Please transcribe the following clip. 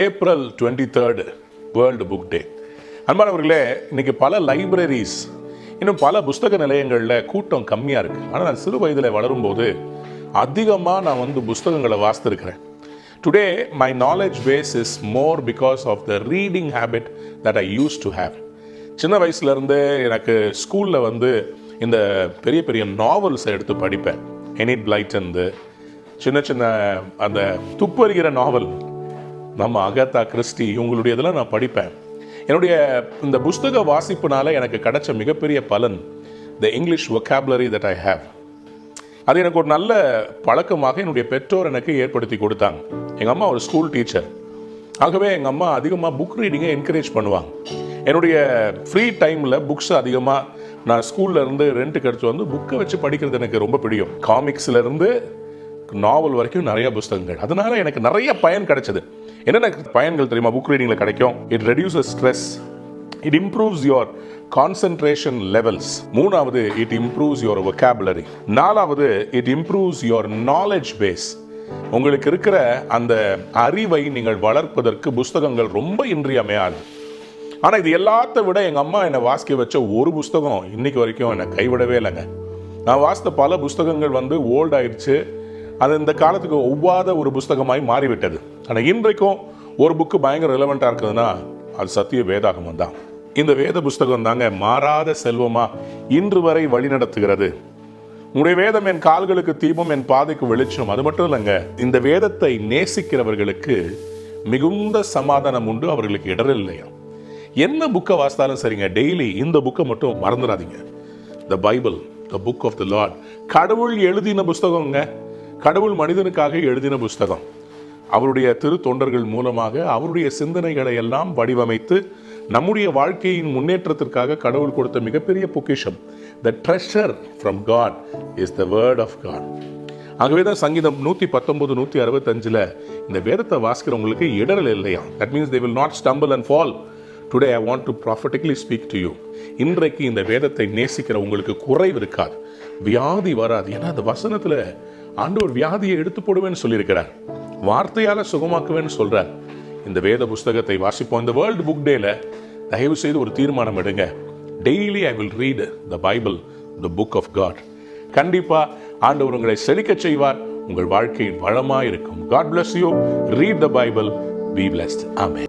April 23 world book day. அன்பானவர்களே, இன்னைக்கு பல லைப்ரரிஸ், இன்னும் பல புஸ்தக நிலையங்களில் கூட்டம் கம்மியாக இருக்குது. ஆனால் நான் சிறு வயதில் வளரும்போது அதிகமாக நான் புஸ்தகங்களை வாசித்திருக்கிறேன். Today my knowledge base is more because of the reading habit that I use to have. சின்ன வயசுலேருந்து எனக்கு ஸ்கூலில் இந்த பெரிய பெரிய நாவல்ஸை எடுத்து படிப்பேன். எனிட் பிளைட்டன், சின்ன சின்ன அந்த துப்பறிகிற நாவல், நம்ம அகதா கிறிஸ்டி, இவங்களுடைய இதெல்லாம் நான் படிப்பேன். என்னுடைய இந்த புஸ்தக வாசிப்புனால எனக்கு கிடைச்ச மிகப்பெரிய பலன் த English vocabulary that I have. அது எனக்கு ஒரு நல்ல பழக்கமாக என்னுடைய பெற்றோர் எனக்கு ஏற்படுத்தி கொடுத்தாங்க. எங்கள் அம்மா ஒரு ஸ்கூல் டீச்சர். ஆகவே எங்கள் அம்மா அதிகமாக புக் ரீடிங்கை என்கரேஜ் பண்ணுவாங்க. என்னுடைய ஃப்ரீ டைமில் புக்ஸ் அதிகமாக நான் ஸ்கூலில் இருந்து ரெண்ட்டுக்கு எடுத்து புக்கை வச்சு படிக்கிறது எனக்கு ரொம்ப பிடிக்கும். காமிக்ஸ்லேருந்து நாவல் வரைக்கும் நிறைய புஸ்தகங்கள். அதனால எனக்கு நிறைய பயன் கிடைச்சது. என்னென்ன பயன்கள் தெரியுமா புக் ரீடிங்கில் கிடைக்கும்? It reduces stress, it improves your concentration levels. மூணாவது, இட் இம்ப்ரூவ்ஸ் யுவர் வொக்காபுலரி. நாலாவது, it improves your knowledge base. உங்களுக்கு இருக்கிற அந்த அறிவை நீங்கள் வளர்ப்பதற்கு புஸ்தகங்கள் ரொம்ப இன்றியமையாது. ஆனால் இது எல்லாத்த விட எங்கள் அம்மா என்னை வாசிக்க வச்ச ஒரு புஸ்தகம் இன்னைக்கு வரைக்கும் என்னை கைவிடவே இல்லைங்க. நான் வாசித்த பல புஸ்தகங்கள் ஓல்ட் ஆயிடுச்சு. அது இந்த காலத்துக்கு ஒவ்வாத ஒரு புஸ்தகமாய் மாறிவிட்டது. ஆனால் இன்றைக்கும் ஒரு புக்கு பயங்கர ரிலவெண்ட்டாக இருக்குதுன்னா அது சத்திய வேதாகமம் தான். இந்த வேத புஸ்தகம் தாங்க மாறாத செல்வமா இன்று வரை வழி நடத்துகிறது. உங்களுடைய வேதம் என் கால்களுக்கு தீபம், என் பாதைக்கு வெளிச்சம். அது மட்டும் இல்லைங்க, இந்த வேதத்தை நேசிக்கிறவர்களுக்கு மிகுந்த சமாதானம் உண்டு, அவர்களுக்கு இடரல் இல்லையா. என்ன புக்கை வாசித்தாலும் சரிங்க, டெய்லி இந்த புக்கை மட்டும் மறந்துடாதீங்க. The Bible, the book of the Lord. கடவுள் எழுதின புஸ்தகங்க. கடவுள் மனிதனுக்காக எழுதின புஸ்தகம். அவருடைய திரு தொண்டர்கள் மூலமாக அவருடைய சிந்தனைகளை எல்லாம் வடிவமைத்து நம்முடைய வாழ்க்கையின் முன்னேற்றத்திற்காக கடவுள் கொடுத்த மிகப்பெரிய பொக்கிஷம். The treasure from God is the word of God. ஆகவே தான் சங்கீதம் 119, 165 இந்த வேதத்தை வாசிக்கிறவங்களுக்கு இடரல் இல்லையா. That means they will not stumble and fall. Today I want to prophetically speak to you. இன்றைக்கு இந்த வேதத்தை நேசிக்கிற உங்களுக்கு குறைவு இருக்காது, வியாதி வராது. ஏன்னா அந்த வசனத்தில் ஆண்டவர் வியாதியை எடுத்து போடுவேன்னு சொல்லியிருக்கிறார், வார்த்தையால் சுகமாக்குவேன்னு சொல்கிறார். இந்த வேத புஸ்தகத்தை வாசிப்போம். இந்த வேர்ல்டு புக் டேல தயவு செய்து ஒரு தீர்மானம் எடுங்க. Daily I will read the Bible, the book of God. கண்டிப்பாக ஆண்டவர் உங்களை செழிக்க செய்வார், உங்கள் வாழ்க்கையில் வளமாக இருக்கும். God bless you. Read the Bible. Be blessed. Amen.